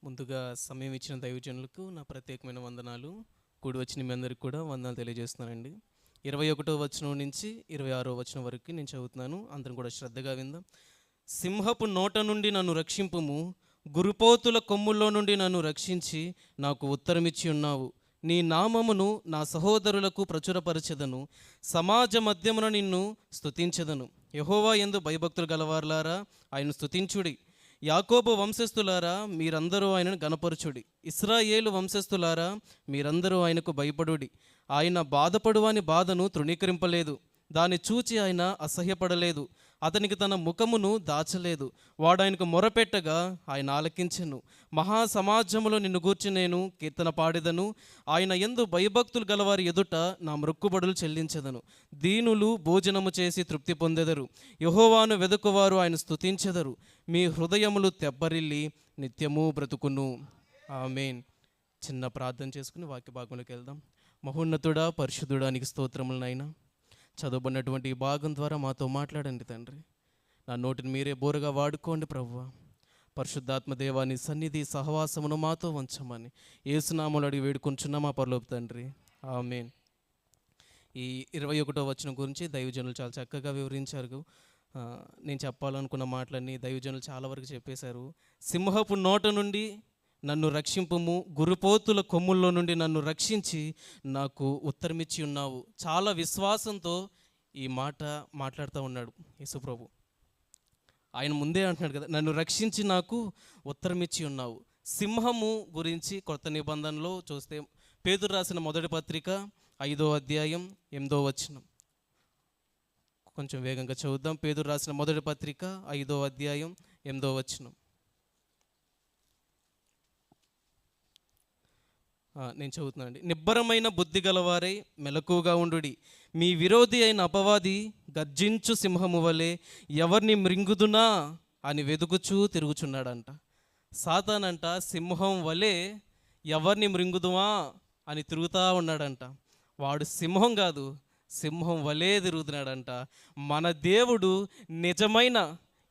ముందుగా సమయం ఇచ్చిన దైవజనులకు నా ప్రత్యేకమైన వందనాలు. కూడి వచ్చిన మీ అందరికి కూడా వందనాలు తెలియజేస్తున్నానండి. 21వ వచనం నుంచి 26వ వచనం వరకు నేను చదువుతున్నాను. అందరం కూడా శ్రద్ధగా విందాం. సింహపు నోట నుండి నన్ను రక్షింపుము, గురుపోతుల కొమ్ముల్లో నుండి నన్ను రక్షించి నాకు ఉత్తరమిచ్చి ఉన్నావు. నీ నామమును నా సహోదరులకు ప్రచురపరచెదను, సమాజ మధ్యమున నిన్ను స్తుతించెదను. యెహోవా యందు భయభక్తులు గలవారులారా ఆయన స్తుతించుడి. యాకోబు వంశస్థులారా మీరందరూ ఆయనను గణపరచుడి. ఇశ్రాయేలు వంశస్థులారా మీరందరూ ఆయనకు భయపడుడి. ఆయన బాధపడువాని బాధను తృణీకరింపలేదు, దాన్ని చూచి ఆయన అసహ్యపడలేదు. అతనికి తన ముఖమును దాచలేదు. వాడు ఆయనకు మొరపెట్టగా ఆయన ఆలకించెను. మహాసమాజములో నిన్ను గూర్చి నేను కీర్తన పాడెదను. ఆయన యందు భయభక్తులు గలవారి ఎదుట నా మొక్కుబడులు చెల్లించెదను. దీనులు భోజనము చేసి తృప్తి పొందెదరు. యెహోవాను వెదుకువారు ఆయన స్తుతించెదరు. మీ హృదయములు తెబ్బరిల్లి నిత్యము బ్రతుకును. ఆమేన్. చిన్న ప్రార్థన చేసుకుని వాక్య భాగంలోకి వెళ్దాం. మహోన్నతుడా, పరిశుద్ధుడా, నీకు స్తోత్రములనైనా. చదువుకున్నటువంటి ఈ భాగం ద్వారా మాతో మాట్లాడండి తండ్రి. నా నోటిని మీరే బోరుగా వాడుకోండి ప్రభువా. పరిశుద్ధాత్మ దేవాని సన్నిధి సహవాసమును మాతో ఉంచమని యేసునామములో అడిగి వేడుకొంచున్నా మా పరలోక తండ్రి. ఆమేన్. ఈ 21వ వచనం గురించి దైవజనులు చాలా చక్కగా వివరించారు. నేను చెప్పాలనుకున్న మాటలన్నీ దైవజనులు చాలా వరకు చెప్పేశారు. సింహపు నోట నుండి నన్ను రక్షింపుము, గురుపోతుల కొమ్ముల్లో నుండి నన్ను రక్షించి నాకు ఉత్తరమిచ్చి ఉన్నావు. చాలా విశ్వాసంతో ఈ మాట మాట్లాడుతూ ఉన్నాడు యేసుప్రభు. ఆయన ముందే అంటున్నాడు కదా, నన్ను రక్షించి నాకు ఉత్తరమిచ్చి ఉన్నావు. సింహము గురించి కొత్త నిబంధనలో చూస్తే పేతురు రాసిన మొదటి పత్రిక 5వ అధ్యాయం 8వ వచనం. కొంచెం వేగంగా చదువుదాం. పేతురు రాసిన మొదటి పత్రిక 5వ అధ్యాయం 8వ వచనం. నేను చదువుతున్నానండి. నిబ్బరమైన బుద్ధి గలవారై మెలకుగా ఉండుడి. మీ విరోధి అయిన అపవాది గర్జించు సింహము వలె ఎవరిని మృంగుదునా అని వెదుకుచూ తిరుగుచున్నాడంట. సాతానంట సింహం వలె ఎవరిని మృంగుదుమా అని తిరుగుతూ ఉన్నాడంట. వాడు సింహం కాదు, సింహం వలే తిరుగుతున్నాడంట. మన దేవుడు నిజమైన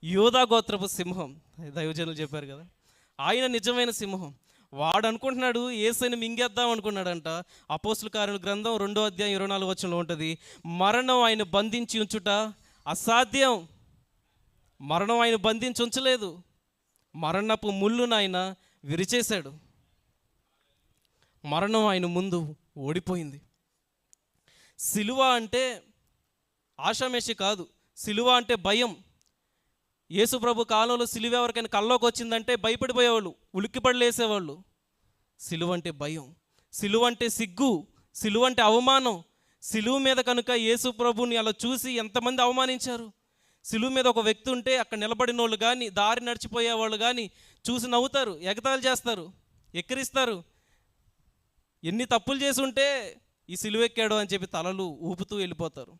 యూదా గోత్రపు సింహం. దైవజనులు చెప్పారు కదా, ఆయన నిజమైన సింహం. వాడు అనుకుంటున్నాడు యేసుని మింగేద్దాం అనుకున్నాడంట. అపోస్తుల కార్యాల గ్రంథం 2వ అధ్యాయం 24వ వచనంలో ఉంటుంది, మరణం ఆయన బంధించి ఉంచుట అసాధ్యం. మరణం ఆయన బంధించి ఉంచలేదు. మరణపు ముళ్ళును ఆయన విరిచేశాడు. మరణం ఆయన ముందు ఓడిపోయింది. సిలువ అంటే ఆషామేషి కాదు, సిలువ అంటే భయం. యేసు ప్రభు కాలంలో సిలువ ఎవరికైనా కల్లోకి వచ్చిందంటే భయపడిపోయేవాళ్ళు, ఉలిక్కిపడలేసేవాళ్ళు. సిలువ అంటే భయం, సిలువ అంటే సిగ్గు, సిలువ అంటే అవమానం. సిలువ మీద కనుక యేసు ప్రభుని అలా చూసి ఎంతమంది అవమానించారు. సిలువ మీద ఒక వ్యక్తి ఉంటే అక్కడ నిలబడిన వాళ్ళు కానీ, దారి నడిచిపోయేవాళ్ళు కానీ చూసి నవ్వుతారు, ఎగతాళి చేస్తారు, ఎక్కిరిస్తారు. ఎన్ని తప్పులు చేసి ఉంటే ఈ సిలువ ఎక్కాడు అని చెప్పి తలలు ఊపుతూ వెళ్ళిపోతారు.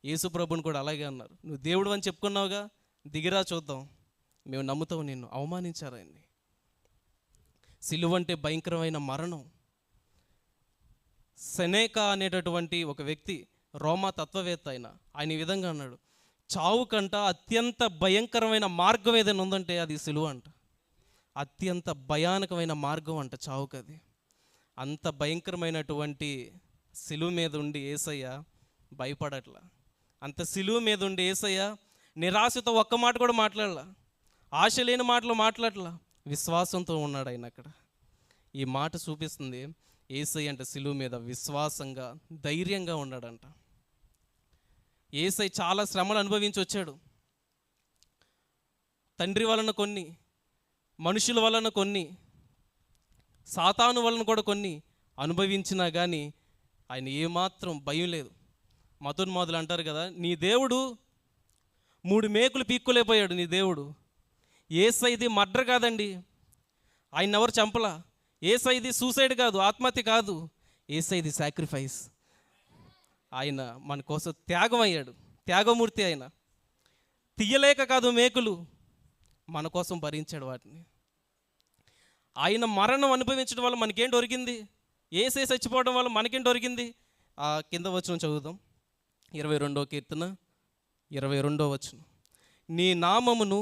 యేసు ప్రభుని కూడా అలాగే అన్నారు, నువ్వు దేవుడు అని చెప్పుకున్నావుగా, దిగిరా చూద్దాం, మేము నమ్ముతావు. నిన్ను అవమానించారు ఆయన్ని. సిలువ అంటే భయంకరమైన మరణం. సెనేకా అనేటటువంటి ఒక వ్యక్తి, రోమా తత్వవేత్త, ఆయన ఈ విధంగా అన్నాడు, చావు కంట అత్యంత భయంకరమైన మార్గం ఏదైనా ఉందంటే అది సిలువ అంట. అత్యంత భయానకమైన మార్గం అంట చావుకు అది. అంత భయంకరమైనటువంటి సిలువ మీద ఉండి యేసయ్య భయపడట్లా. అంత సిలువ మీద ఉండి యేసయ్య నిరాశతో ఒక్క మాట కూడా మాట్లాడలా, ఆశ లేని మాటలు మాట్లాడలా, విశ్వాసంతో ఉన్నాడు ఆయన అక్కడ. ఈ మాట చూపిస్తుంది యేసయ్య అంటే సిలువ మీద విశ్వాసంగా ధైర్యంగా ఉన్నాడంట. యేసయ్య చాలా శ్రమలు అనుభవించి వచ్చాడు. తండ్రి వలన కొన్ని, మనుషుల వలన కొన్ని, సాతాను వలన కూడా కొన్ని అనుభవించినా కానీ ఆయన ఏమాత్రం భయం లేదు. మతోన్మాదులు అంటారు కదా, నీ దేవుడు 3 మేకులు పీక్కోలేకపోయాడు. నీ దేవుడు. యేసయ్యది మర్డర్ కాదండి, ఆయన ఎవరు చంపలా. యేసయ్యది సూసైడ్ కాదు, ఆత్మహత్య కాదు. యేసయ్యది సాక్రిఫైస్. ఆయన మన కోసం త్యాగం అయ్యాడు, త్యాగమూర్తి. ఆయన తీయలేక కాదు మేకులు, మన కోసం భరించాడు వాటిని. ఆయన మరణం అనుభవించడం వల్ల మనకేంటి దొరికింది? యేసయ్య చచ్చిపోవడం వల్ల మనకేంటి దొరికింది? కింద వచనం చదువుదాం. 22వ కీర్తన 22వ వచనం. నీ నామమును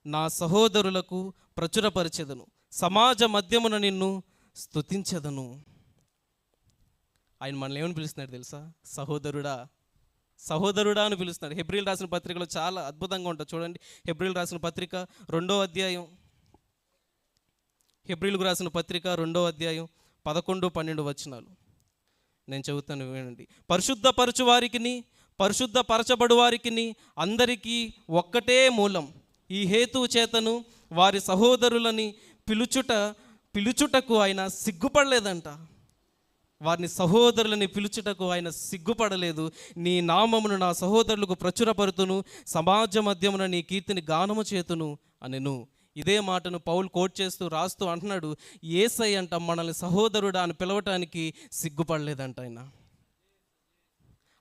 నా సహోదరులకు ప్రచురపరిచెదను, సమాజ మధ్యమున నిన్ను స్తుతించెదను. ఆయన మనల్ని ఏమని పిలుస్తున్నాడు తెలుసా? సహోదరుడా, సహోదరుడా అని పిలుస్తున్నాడు. హెబ్రీలు రాసిన పత్రికలో చాలా అద్భుతంగా ఉంటుంది చూడండి. హెబ్రీలు రాసిన పత్రిక 2వ అధ్యాయం, హెబ్రీలకు రాసిన పత్రిక 2వ అధ్యాయం 11, 12 వచనాలు నేను చెబుతాను, వినండి. పరిశుద్ధపరచు వారికిని పరిశుద్ధపరచబడు వారికిని అందరికీ ఒక్కటే మూలం. ఈ హేతువు చేతను వారి సహోదరులని పిలుచుటకు ఆయన సిగ్గుపడలేదంట. వారిని సహోదరులని పిలుచుటకు ఆయన సిగ్గుపడలేదు. నీ నామమును నా సహోదరులకు ప్రచురపరుతును, సమాజ మధ్యమున నీ కీర్తిని గానము చేతును అనెను. ఇదే మాటను పౌలు కోట్ చేస్తూ రాస్తూ అంటున్నాడు, యేసయ్య అంట మనల్ని సహోదరుడా అని పిలవటానికి సిగ్గుపడలేదంట ఆయన.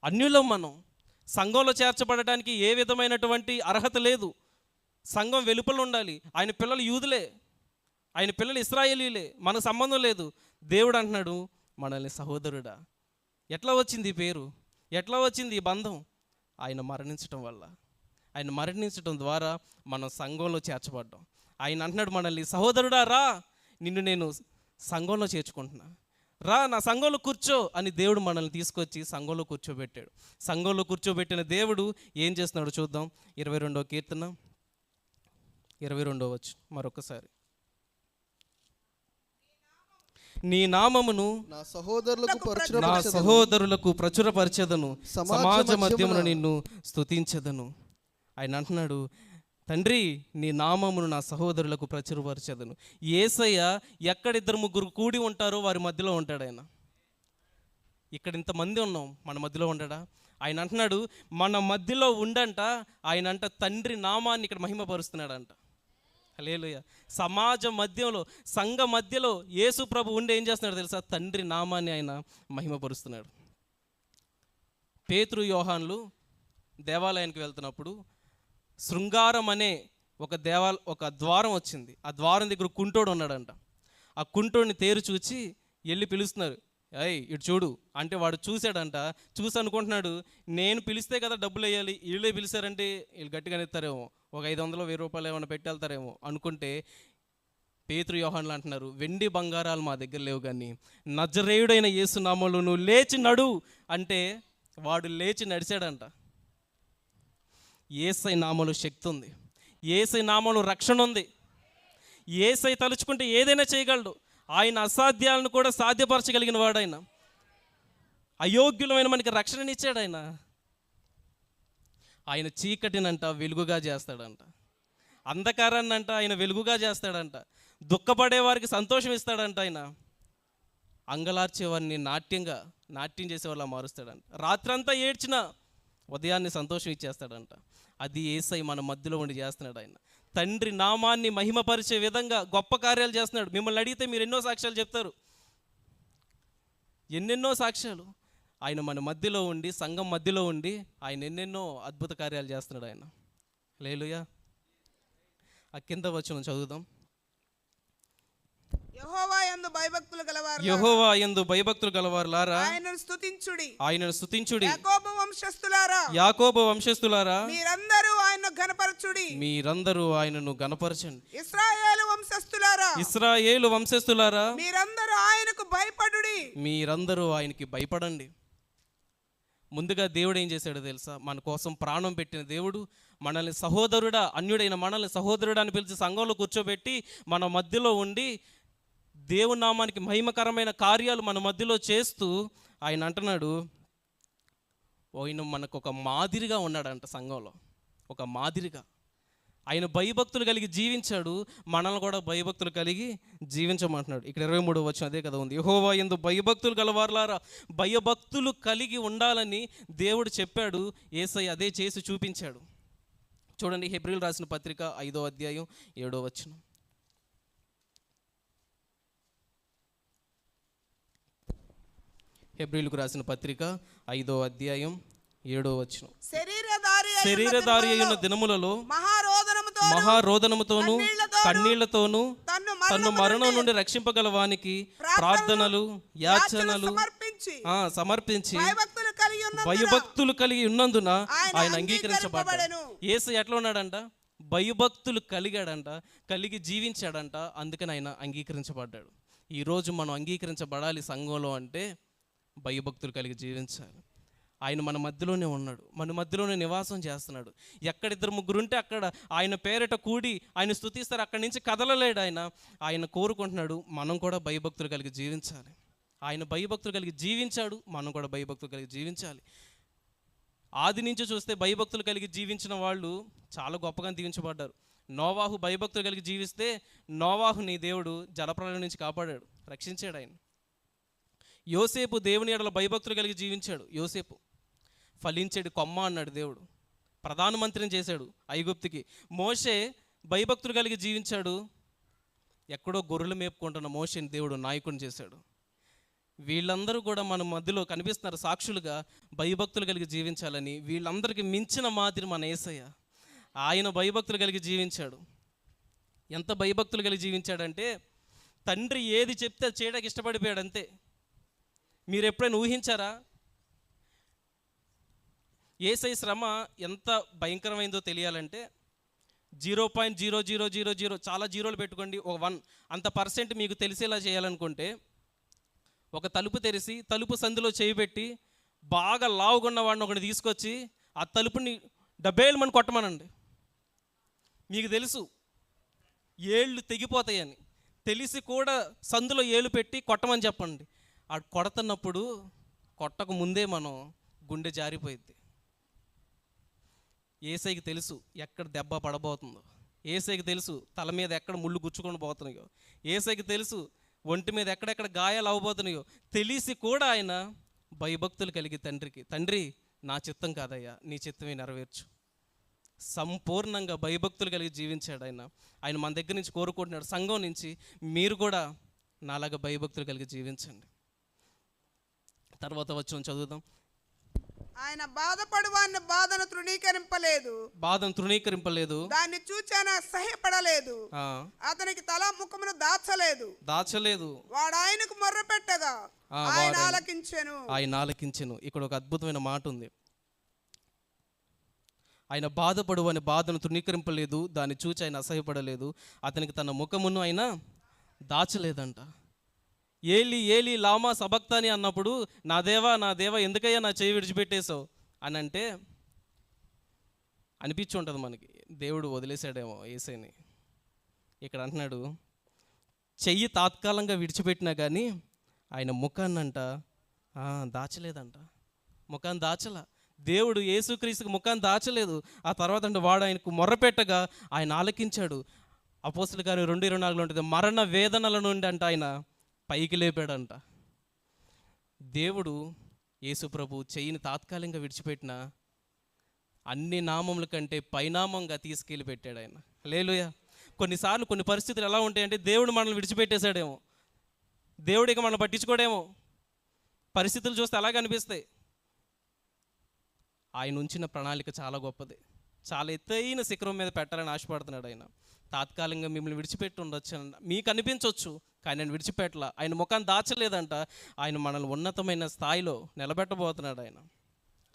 అన్యులం మనం. సంఘంలో చేర్చబడటానికి ఏ విధమైనటువంటి అర్హత లేదు. సంఘం వెలుపల ఉండాలి. ఆయన పిల్లలు యూదులే, ఆయన పిల్లలు ఇశ్రాయేలీలే, మనకు సంబంధం లేదు. దేవుడు అంటున్నాడు మనల్ని సహోదరుడా. ఎట్లా వచ్చింది ఈ పేరు? ఎట్లా వచ్చింది ఈ బంధం? ఆయన మరణించటం వల్ల. ఆయన మరణించటం ద్వారా మనం సంఘంలో చేర్చబడ్డాం. ఆయన అంటున్నాడు మనల్ని సహోదరుడా రా, నిన్ను నేను సంఘంలో చేర్చుకుంటున్నా, రా నా సంఘంలో కూర్చో అని దేవుడు మనల్ని తీసుకొచ్చి సంఘంలో కూర్చోబెట్టాడు. సంఘంలో కూర్చోబెట్టిన దేవుడు ఏం చేస్తున్నాడు చూద్దాం. 22వ కీర్తన 22వ వచనం మరొకసారి. నీ నామమును నా సహోదరులకు ప్రచురపరచెదను, సమాజ మధ్యమున నిన్ను స్తుతించెదను. ఆయన అంటున్నాడు, తండ్రి నీ నామమును నా సహోదరులకు ప్రచురపరచెదను. యేసయ్య ఎక్కడ 2-3 కూడి ఉంటారో వారి మధ్యలో ఉంటాడు ఆయన. ఇక్కడ ఇంతమంది ఉన్నాం, మన మధ్యలో ఉండడా? ఆయన అంటున్నాడు మన మధ్యలో ఉండంట. ఆయన అంట తండ్రి నామాన్ని ఇక్కడ మహిమపరుస్తున్నాడంట. హల్లెలూయా. సమాజ మధ్యలో, సంఘ మధ్యలో యేసు ప్రభు ఉండి ఏం చేస్తున్నాడు తెలుసా? తండ్రి నామాన్ని ఆయన మహిమపరుస్తున్నాడు. పేతురు యోహాన్లు దేవాలయానికి వెళ్తున్నప్పుడు శృంగారం అనే ఒక ద్వారం వచ్చింది. ఆ ద్వారం దగ్గర కుంటోడు ఉన్నాడంట. ఆ కుంటోడిని తేరు చూచి వెళ్ళి పిలుస్తున్నారు, అయ్ ఇటు చూడు అంటే వాడు చూశాడంట. చూసి అనుకుంటున్నాడు నేను పిలిస్తే కదా డబ్బులు వేయాలి, వీళ్ళే పిలిచారంటే వీళ్ళు గట్టిగానే ఇస్తారేమో, ఒక 500, 1000 రూపాయలు ఏమైనా పెట్టి వెళ్తారేమో అనుకుంటే పేతురు యోహాన్లు అంటున్నారు, వెండి బంగారాలు మా దగ్గర లేవు, కానీ నజరేయుడైన యేసు నామములో నువ్వు లేచి నడు అంటే వాడు లేచి నడిచాడంట. యేసయ్య నామములో శక్తి ఉంది, యేసయ్య నామములో రక్షణ ఉంది. యేసయ్య తలుచుకుంటే ఏదైనా చేయగలడు. ఆయన అసాధ్యాలను కూడా సాధ్యపరచగలిగిన వాడు ఆయన. అయోగ్యులమైన మనకి రక్షణనిచ్చాడు ఆయన. ఆయన చీకటినంట వెలుగుగా చేస్తాడంట, అంధకారాన్ని అంట ఆయన వెలుగుగా చేస్తాడంట, దుఃఖపడే వారికి సంతోషం ఇస్తాడంట, ఆయన అంగలార్చేవారిని నాట్యం చేసేవాళ్ళ మారుస్తాడంట, రాత్రంతా ఏడ్చిన ఉదయాన్ని సంతోషం ఇచ్చేస్తాడంట. అది యేసయ్య మన మధ్యలో ఉండి చేస్తున్నాడు. ఆయన తండ్రి నామాన్ని మహిమపరిచే విధంగా గొప్ప కార్యాలు చేస్తున్నాడు. మిమ్మల్ని అడిగితే మీరు ఎన్నో సాక్ష్యాలు చెప్తారు, ఎన్నెన్నో సాక్ష్యాలు. ఆయన మన మధ్యలో ఉండి, సంఘం మధ్యలో ఉండి ఆయన ఎన్నెన్నో అద్భుత కార్యాలు చేస్తున్నాడు ఆయన. హల్లెలూయా. ఆ కింద వచనం చదువుదాం. యెహోవా యందు భయభక్తులు గలవారులారా ఆయనను స్తుతించుడి. యాకోబు వంశస్థులారా మీరందరూ ఆయనను ఘనపరచండి. ఇశ్రాయేలు వంశస్థులారా మీరందరూ ఆయనకి భయపడండి. ముందుగా దేవుడు ఏం చేశాడో తెలుసా? మన కోసం ప్రాణం పెట్టిన దేవుడు మనల్ని సహోదరుడా, అన్యుడైన మనల్ని సహోదరుడా అని పిలిచి సంఘంలో కూర్చోబెట్టి మన మధ్యలో ఉండి దేవుని నామానికి మహిమకరమైన కార్యాలు మన మధ్యలో చేస్తూ ఆయన అంటున్నాడు, ఆయన మనకు ఒక మాదిరిగా ఉన్నాడంట. సంఘంలో ఒక మాదిరిగా ఆయన భయభక్తులు కలిగి జీవించాడు. మనల్ని కూడా భయభక్తులు కలిగి జీవించమంటున్నాడు. ఇక్కడ 23వ వచనం అదే కదా ఉంది. యెహోవా యందు భయభక్తులు గలవారులారా, భయభక్తులు కలిగి ఉండాలని దేవుడు చెప్పాడు. యేసయ్య అదే చేసి చూపించాడు. చూడండి, హెబ్రీలు రాసిన పత్రిక 5వ అధ్యాయం 7వ వచనం. హెబ్రీలకు రాసిన పత్రిక 5వ అధ్యాయం 7వ వచనం. శరీరధారి అయిన దినములలో మహారోదనముతోను కన్నీళ్లతోను తన్ను మరణం నుండి రక్షింపగల వానికి ప్రార్థనలు యాచనలు సమర్పించి భయభక్తులు కలిగి ఉన్నందున ఆయన అంగీకరించబడ్డాడు. యేసు ఎట్లా ఉన్నాడంట? భయభక్తులు కలిగి జీవించాడంట. అందుకని ఆయన అంగీకరించబడ్డాడు. ఈరోజు మనం అంగీకరించబడాలి సంఘంలో అంటే భయభక్తులు కలిగి జీవించాలి. ఆయన మన మధ్యలోనే ఉన్నాడు, మన మధ్యలోనే నివాసం చేస్తున్నాడు. ఎక్కడ ఇద్దరు ముగ్గురు ఉంటే అక్కడ ఆయన పేరిట కూడి ఆయన స్తుతిస్తారు. అక్కడి నుంచి కదలలేడు. ఆయన కోరుకుంటున్నాడు మనం కూడా భయభక్తులు కలిగి జీవించాలి. ఆయన భయభక్తులు కలిగి జీవించాడు, మనం కూడా భయభక్తులు కలిగి జీవించాలి. ఆది నుంచి చూస్తే భయభక్తులు కలిగి జీవించిన వాళ్ళు చాలా గొప్పగా దీవించబడ్డారు. నోవాహు భయభక్తులు కలిగి జీవిస్తే నోవాహుని దేవుడు జలప్రలయం నుంచి కాపాడాడు, రక్షించాడు ఆయన. యోసేపు దేవుని ఎడల భయభక్తులు కలిగి జీవించాడు. యోసేపు ఫలించాడు కొమ్మ అన్నాడు దేవుడు, ప్రధానమంత్రిని చేశాడు ఐగుప్తుకి. మోషే భయభక్తులు కలిగి జీవించాడు. ఎక్కడో గొర్రెలు మేపుకుంటున్న మోషేని దేవుడు నాయకుని చేశాడు. వీళ్ళందరూ కూడా మన మధ్యలో కనిపిస్తున్నారు సాక్షులుగా భయభక్తులు కలిగి జీవించాలని. వీళ్ళందరికీ మించిన మాదిరి మన యేసయ్య. ఆయన భయభక్తులు కలిగి జీవించాడు. ఎంత భయభక్తులు కలిగి జీవించాడంటే తండ్రి ఏది చెప్తే అది చేయడానికి ఇష్టపడిపోయాడు అంతే. మీరు ఎప్పుడైనా ఊహించారా యేసయ్య శ్రమ ఎంత భయంకరమైందో తెలియాలంటే 0.0000 చాలా జీరోలు పెట్టుకోండి, ఒక 1 అంత పర్సెంట్ మీకు తెలిసేలా చేయాలనుకుంటే ఒక తలుపు తెరిచి తలుపు సందులో చేయి పెట్టి బాగా లావుగున్న వాడిని ఒకటి తీసుకొచ్చి ఆ తలుపుని డబ్బేళ్ళమని కొట్టమనండి. మీకు తెలుసు ఏళ్ళు తెగిపోతాయని తెలిసి కూడా సందులో ఏళ్ళు పెట్టి కొట్టమని చెప్పండి. ఆ కొడుతున్నప్పుడు కొట్టక ముందే మనం గుండె జారిపోయింది. యేసయ్యకి తెలుసు ఎక్కడ దెబ్బ పడబోతుందో, యేసయ్యకి తెలుసు తల మీద ఎక్కడ ముళ్ళు గుచ్చుకొని పోతున్నాయో, యేసయ్యకి తెలుసు ఒంటి మీద ఎక్కడెక్కడ గాయాలు అవ్వబోతున్నాయో తెలిసి కూడా ఆయన భయభక్తులు కలిగి తండ్రి నా చిత్తం కాదయ్యా నీ చిత్తమే నెరవేర్చు, సంపూర్ణంగా భయభక్తులు కలిగి జీవించాడు. ఆయన మన దగ్గర నుంచి కోరుకుంటున్నాడు, సంఘం నుంచి మీరు కూడా నాలాగా భయభక్తులు కలిగి జీవించండి. తర్వాత వచ్చి చదువుదాం. ఆయన బాధపడువాని బాధను తృణీకరింపలేదు, దాన్ని చూచాన సహ్యపడలేదు, అతనికి తల ముఖమును దాచలేదు. వాడు ఆయనకు మొర్ర పెట్టగా ఆయన ఆలకించెను. ఇక్కడ ఒక అద్భుతమైన మాట ఉంది. ఆయన బాధపడువాని బాధను తృణీకరింపలేదు, దాన్ని చూచి ఆయన అసహ్యపడలేదు, అతనికి తన ముఖమును ఆయన దాచలేదంట. ఏలి ఏలి లామా సబక్తాని అన్నప్పుడు నా దేవా ఎందుకయ్యా నా చేయి విడిచిపెట్టేశావు అని అంటే అనిపించి ఉంటుంది మనకి, దేవుడు వదిలేశాడేమో యేసయ్యని. ఇక్కడ అంటున్నాడు చెయ్యి తాత్కాలికంగా విడిచిపెట్టినా కానీ ఆయన ముఖాన్నంట దాచలేదంట. ముఖాన్ని దాచల దేవుడు, యేసుక్రీస్తుకి ముఖాన్ని దాచలేదు. ఆ తర్వాత అంటే వాడు ఆయనకు మొర్రపెట్టగా ఆయన ఆలకించాడు. అపోస్తలుల కార్యం 2:24 ఉంటుంది, మరణ వేదనల నుండి అంట ఆయన పైకి లేపాడంట. దేవుడు యేసు ప్రభు చెయ్యిని తాత్కాలికంగా విడిచిపెట్టిన అన్ని నామముల కంటే పైనామంగా తీసుకెళ్ళి పెట్టాడు ఆయన. హల్లెలూయా. కొన్నిసార్లు కొన్ని పరిస్థితులు ఎలా ఉంటాయంటే దేవుడు మనల్ని విడిచిపెట్టేశాడేమో, దేవుడు ఇక మనం పట్టించుకోడేమో, పరిస్థితులు చూస్తే అలాగే అనిపిస్తాయి. ఆయన ఉంచిన ప్రణాళిక చాలా గొప్పది, చాలా ఎత్తైన శిఖరం మీద పెట్టాలని ఆశపడుతున్నాడు ఆయన. తాత్కాలికంగా మిమ్మల్ని విడిచిపెట్టి ఉండొచ్చు, మీకు అనిపించవచ్చు, కానీ ఆయన విడిచిపెట్టలా. ఆయన ముఖాన్ని దాచలేదంట. ఆయన మనల్ని ఉన్నతమైన స్థాయిలో నిలబెట్టబోతున్నాడు ఆయన.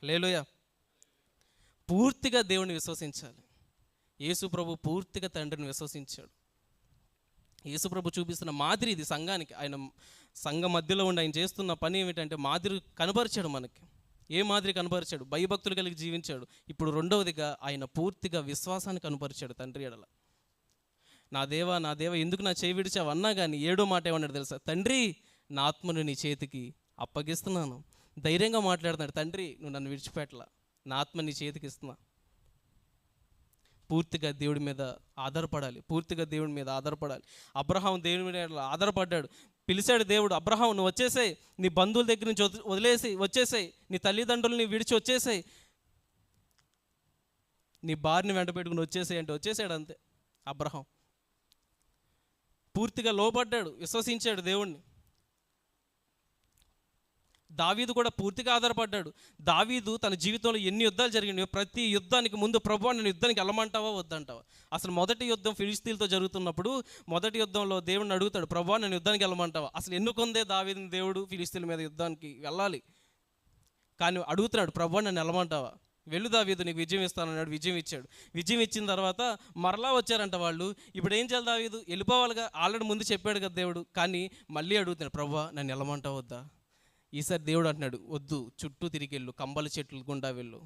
హల్లెలూయా. పూర్తిగా దేవుని విశ్వసించాలి. యేసు ప్రభు పూర్తిగా తండ్రిని విశ్వసించాడు. యేసు ప్రభు చూపిస్తున్న మాదిరి ఇది సంఘానికి. ఆయన సంఘం మధ్యలో ఉండి ఆయన చేస్తున్న పని ఏమిటంటే మాదిరి కనపరిచాడు మనకి. ఏ మాదిరి కనపరిచాడు? భయభక్తులు కలిగి జీవించాడు. ఇప్పుడు రెండవదిగా ఆయన పూర్తిగా విశ్వాసాన్ని కనపరిచాడు తండ్రి ఎడల. నా దేవా ఎందుకు నా చేయి విడిచావు అన్నా కానీ 7వ మాట ఏమన్నాడు తెలుసా? తండ్రి నా ఆత్మను నీ చేతికి అప్పగిస్తున్నాను. ధైర్యంగా మాట్లాడుతున్నాడు. తండ్రి నువ్వు నన్ను విడిచిపెట్టలా, నా ఆత్మ నీ చేతికి ఇస్తున్నా. పూర్తిగా దేవుడి మీద ఆధారపడాలి, పూర్తిగా దేవుడి మీద ఆధారపడాలి. అబ్రహాం దేవుడి మీద ఆధారపడ్డాడు. పిలిచాడు దేవుడు, అబ్రహాం నువ్వు వచ్చేసాయి, నీ బంధువుల దగ్గర నుంచి వదిలేసి వచ్చేసాయి, నీ తల్లిదండ్రులని విడిచి వచ్చేసాయి, నీ భార్యని వెంట పెట్టుకుని వచ్చేసాయి అంటే వచ్చేసాడు అంతే. అబ్రహాం పూర్తిగా లోపడ్డాడు, విశ్వసించాడు దేవుణ్ణి. దావీదు కూడా పూర్తిగా ఆధారపడ్డాడు. దావీదు తన జీవితంలో ఎన్ని యుద్ధాలు జరిగినాయో ప్రతి యుద్ధానికి ముందు ప్రభువా నేను యుద్ధానికి వెళ్ళమంటావా వద్దంటావా? అసలు మొదటి యుద్ధం ఫిలిస్తీన్లతో జరుగుతున్నప్పుడు మొదటి యుద్ధంలో దేవుడిని అడుగుతాడు, ప్రభువా నేను యుద్ధానికి వెళ్ళమంటావా? అసలు ఎన్నుకుందే దావీదుని దేవుడు ఫిలిస్తీన్ల మీద యుద్ధానికి వెళ్ళాలి, కానీ అడుగుతున్నాడు, ప్రభువా నన్ను వెళ్ళమంటావా? వెళ్ళు దావీదు, నీకు విజయం ఇస్తానన్నాడు. విజయం ఇచ్చాడు. విజయం ఇచ్చిన తర్వాత మరలా వచ్చారంట వాళ్ళు. ఇప్పుడు ఏం చేయాలి దావీదు? వెళ్ళిపోవాలిగా, ఆల్రెడీ ముందు చెప్పాడు కదా దేవుడు. కానీ మళ్ళీ అడుగుతున్నాడు, ప్రభువా నన్ను వెళ్ళమంటావు వద్దా? ఈసారి దేవుడు అంటున్నాడు, వద్దు, చుట్టూ తిరిగి వెళ్ళు, కంబల చెట్లు గుండా వెళ్ళు.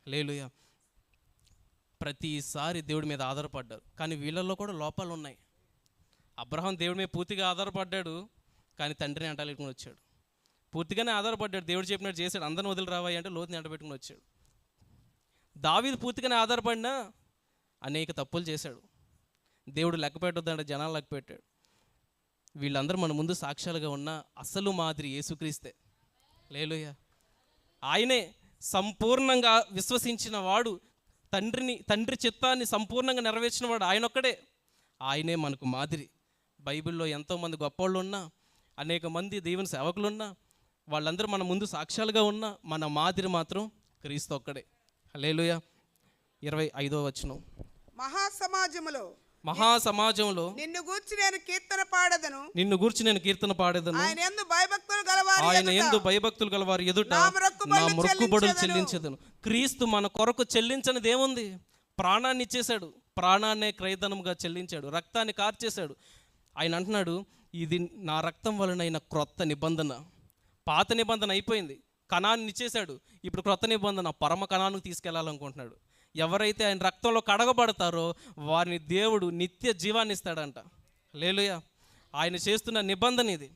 హల్లెలూయా. ప్రతిసారి దేవుడి మీద ఆధారపడ్డారు, కానీ వీళ్ళల్లో కూడా లోపాలు ఉన్నాయి. అబ్రహాం దేవుడి మీద పూర్తిగా ఆధారపడ్డాడు, కానీ తండ్రిని అంటలేకుండా వచ్చాడు. పూర్తిగానే ఆధారపడ్డాడు, దేవుడు చెప్పినట్టు చేశాడు. అందరిని వదిలి రావాయి అంటే లోతుని అంటబెట్టుకుని వచ్చాడు. దావీదు పూర్తిగానే ఆధారపడినా అనేక తప్పులు చేశాడు. దేవుడు లెక్క పెట్టొద్దంటే జనాలు లెక్క పెట్టాడు. వీళ్ళందరూ మన ముందు సాక్ష్యాలుగా ఉన్న అసలు మాదిరి యేసుక్రీస్తే. హల్లెలూయా. ఆయనే సంపూర్ణంగా విశ్వసించిన వాడు, తండ్రి చిత్తాన్ని సంపూర్ణంగా నెరవేర్చిన వాడు ఆయన ఒక్కడే. ఆయనే మనకు మాదిరి. బైబిల్లో ఎంతోమంది గొప్పవాళ్ళు ఉన్నా, అనేక మంది దేవుని సేవకులున్నా, వాళ్ళందరూ మన ముందు సాక్ష్యాలుగా ఉన్నా, మన మాదిరి మాత్రం క్రీస్తు ఒక్కడే. హల్లెలూయా. 25వ వచనం. మహాసమాజంలో నిన్ను గూర్చి నేను కీర్తన పాడేదను. ఆయన యందు భయభక్తులు గలవారి ఎదుట నా మొక్కుబడులు చెల్లించదను. క్రీస్తు మన కొరకు చెల్లించనిది ఏముంది? ప్రాణాన్ని ఇచ్చేశాడు. ప్రాణాన్నే క్రయధనముగా చెల్లించాడు, రక్తాన్ని కార్చేశాడు. ఆయన అంటున్నాడు, ఇది నా రక్తం వలన క్రొత్త నిబంధన. పాత నిబంధన అయిపోయింది, కణాన్ని ఇచ్చేశాడు. ఇప్పుడు క్రొత్త నిబంధన పరమ కణానికి తీసుకెళ్లాలనుకుంటున్నాడు. ఎవరైతే ఆయన రక్తంలో కడగబడతారో వారిని దేవుడు నిత్య జీవాన్ని ఇస్తాడంట. హల్లెలూయా. ఆయన చేస్తున్న నిబంధన ఇది.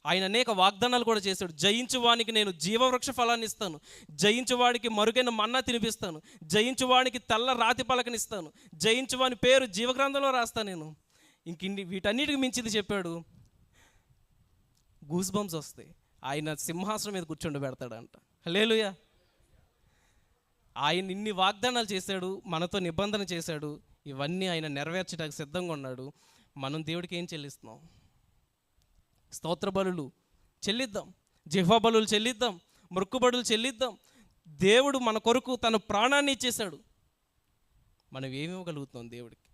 ఆయన అనేక వాగ్దానాలు కూడా చేశాడు. జయించువానికి నేను జీవవృక్ష ఫలాన్ని ఇస్తాను, జయించువాడికి మరుగైన మన్నా తినిపిస్తాను, జయించువాడికి తెల్ల రాతి పలకనిస్తాను, జయించువాని పేరు జీవగ్రంథంలో రాస్తాను నేను. వీటన్నిటికి మించింది చెప్పాడు. గూస్ బంప్స్ వస్తాయి. ఆయన సింహాసనం మీద కూర్చొని పెడతాడంట. హల్లెలూయా. ఆయన ఇన్ని వాగ్దానాలు చేశాడు, మనతో నిబంధన చేశాడు. ఇవన్నీ ఆయన నెరవేర్చడానికి సిద్ధంగా ఉన్నాడు. మనం దేవుడికి ఏం చెల్లిస్తున్నాం? స్తోత్ర బలులు చెల్లిద్దాం, జిహ్వా బలులు చెల్లిద్దాం, మొక్కుబడులు చెల్లిద్దాం. దేవుడు మన కొరకు తన ప్రాణాన్ని ఇచ్చేశాడు. మనం ఏమివ్వగలుగుతాం దేవుడికి?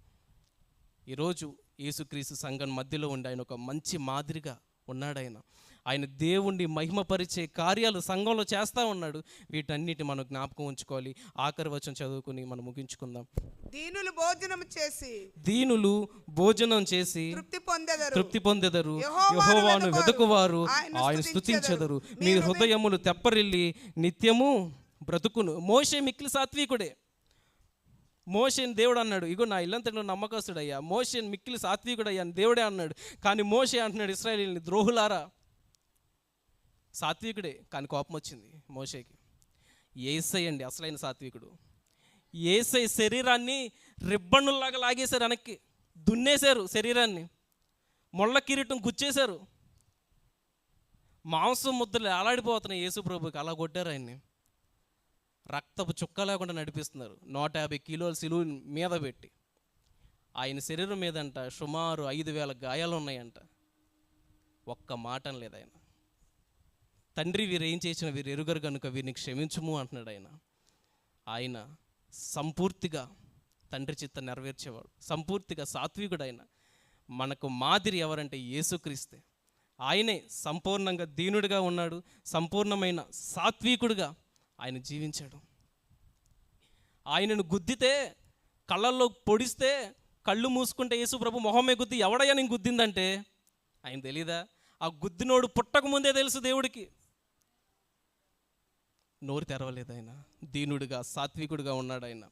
ఈరోజు యేసుక్రీస్తు సంఘం మధ్యలో ఉండి ఆయన ఒక మంచి మాదిరిగా ఉన్నాడు. ఆయన దేవుణ్ణి మహిమపరిచే కార్యాలు సంఘంలో చేస్తూ ఉన్నాడు. వీటన్నిటి మనం జ్ఞాపకం ఉంచుకోవాలి. ఆఖరి వచనం చదువుకుని మనం ముగించుకుందాం. దీనులు భోజనం చేసి తృప్తి పొందెదరు, యెహోవాను వెదకువారు ఆయన స్తుతించెదరు. మీ హృదయములు తెప్పరిల్లి నిత్యము బ్రతుకును. మోషే మిక్కిలి సాత్వికుడే. మోషేని దేవుడు అన్నాడు, ఇగో నా ఇల్లంతటి నమ్మకస్తుడయ్యా, మోషేని మిక్కిలి సాత్వికుడయ్యా అని దేవుడే అన్నాడు. కానీ మోషే అంటున్నాడు, ఇశ్రాయేలీయుల్ని ద్రోహులారా. సాత్వికుడే, కానీ కోపం వచ్చింది మోషేకి. యేసయ్య అండి అసలైన సాత్వికుడు. యేసయ్య శరీరాన్ని రిబ్బన్నులాగా లాగేశారు, వెనక్కి దున్నేశారు శరీరాన్ని, ముళ్ళ కిరీటం గుచ్చేశారు. మాంసం ముద్దలు అలాడిపోతున్నాయి యేసు ప్రభుకి. అలా కొట్టారు ఆయన్ని. రక్తపు చుక్క లేకుండా నడిపిస్తున్నారు. 150 కిలోల సిలువ మీద పెట్టి. ఆయన శరీరం మీదంట సుమారు 5,000 గాయాలు ఉన్నాయంట. ఒక్క మాట అనలేదు ఆయన. తండ్రి వీరు ఏం చేసిన వీరు ఎరుగరు కనుక వీరిని క్షమించుము అంటున్నాడు ఆయన. ఆయన సంపూర్తిగా తండ్రి చిత్తం నెరవేర్చేవాడు, సంపూర్తిగా సాత్వికుడు. ఆయన మనకు మాదిరి ఎవరంటే యేసుక్రీస్తే. ఆయనే సంపూర్ణంగా దీనుడిగా ఉన్నాడు, సంపూర్ణమైన సాత్వికుడిగా ఆయన జీవించాడు. ఆయనను గుద్దితే, కళ్ళల్లో పొడిస్తే, కళ్ళు మూసుకుంటే యేసు ప్రభు మొహమే గుద్ది ఎవడయ్యా నేను గుద్దిందంటే ఆయన తెలీదా? ఆ గుద్దినోడు పుట్టక ముందే తెలుసు దేవుడికి. నోరు తెరవలేదు ఆయన. దీనుడిగా సాత్వికుడిగా ఉన్నాడు ఆయన.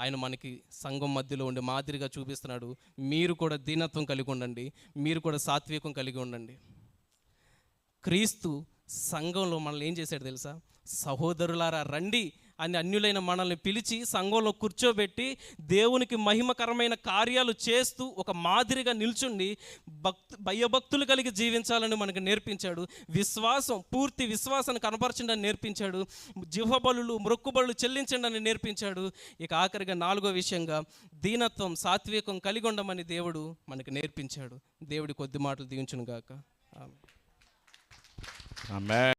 ఆయన మనకి సంఘం మధ్యలో ఉండి మాదిరిగా చూపిస్తున్నాడు. మీరు కూడా దీనత్వం కలిగి ఉండండి, మీరు కూడా సాత్వికం కలిగి ఉండండి. క్రీస్తు సంఘంలో మనల్ని ఏం చేశాడు తెలుసా? సహోదరులారా రండి అని అన్యులైన మనల్ని పిలిచి సంఘంలో కూర్చోబెట్టి దేవునికి మహిమకరమైన కార్యాలు చేస్తూ ఒక మాదిరిగా నిల్చుండి భయభక్తులు కలిగి జీవించాలని మనకు నేర్పించాడు. పూర్తి విశ్వాసాన్ని కనపరచండి నేర్పించాడు. జిహ్వబలులు మొక్కుబడులు చెల్లించండి అని నేర్పించాడు. ఇక ఆఖరిగా 4వ విషయంగా దీనత్వం సాత్వికం కలిగి ఉండమని దేవుడు మనకు నేర్పించాడు. దేవుడి కొద్ది మాటలు దీవించును గాక. ఆమేన్.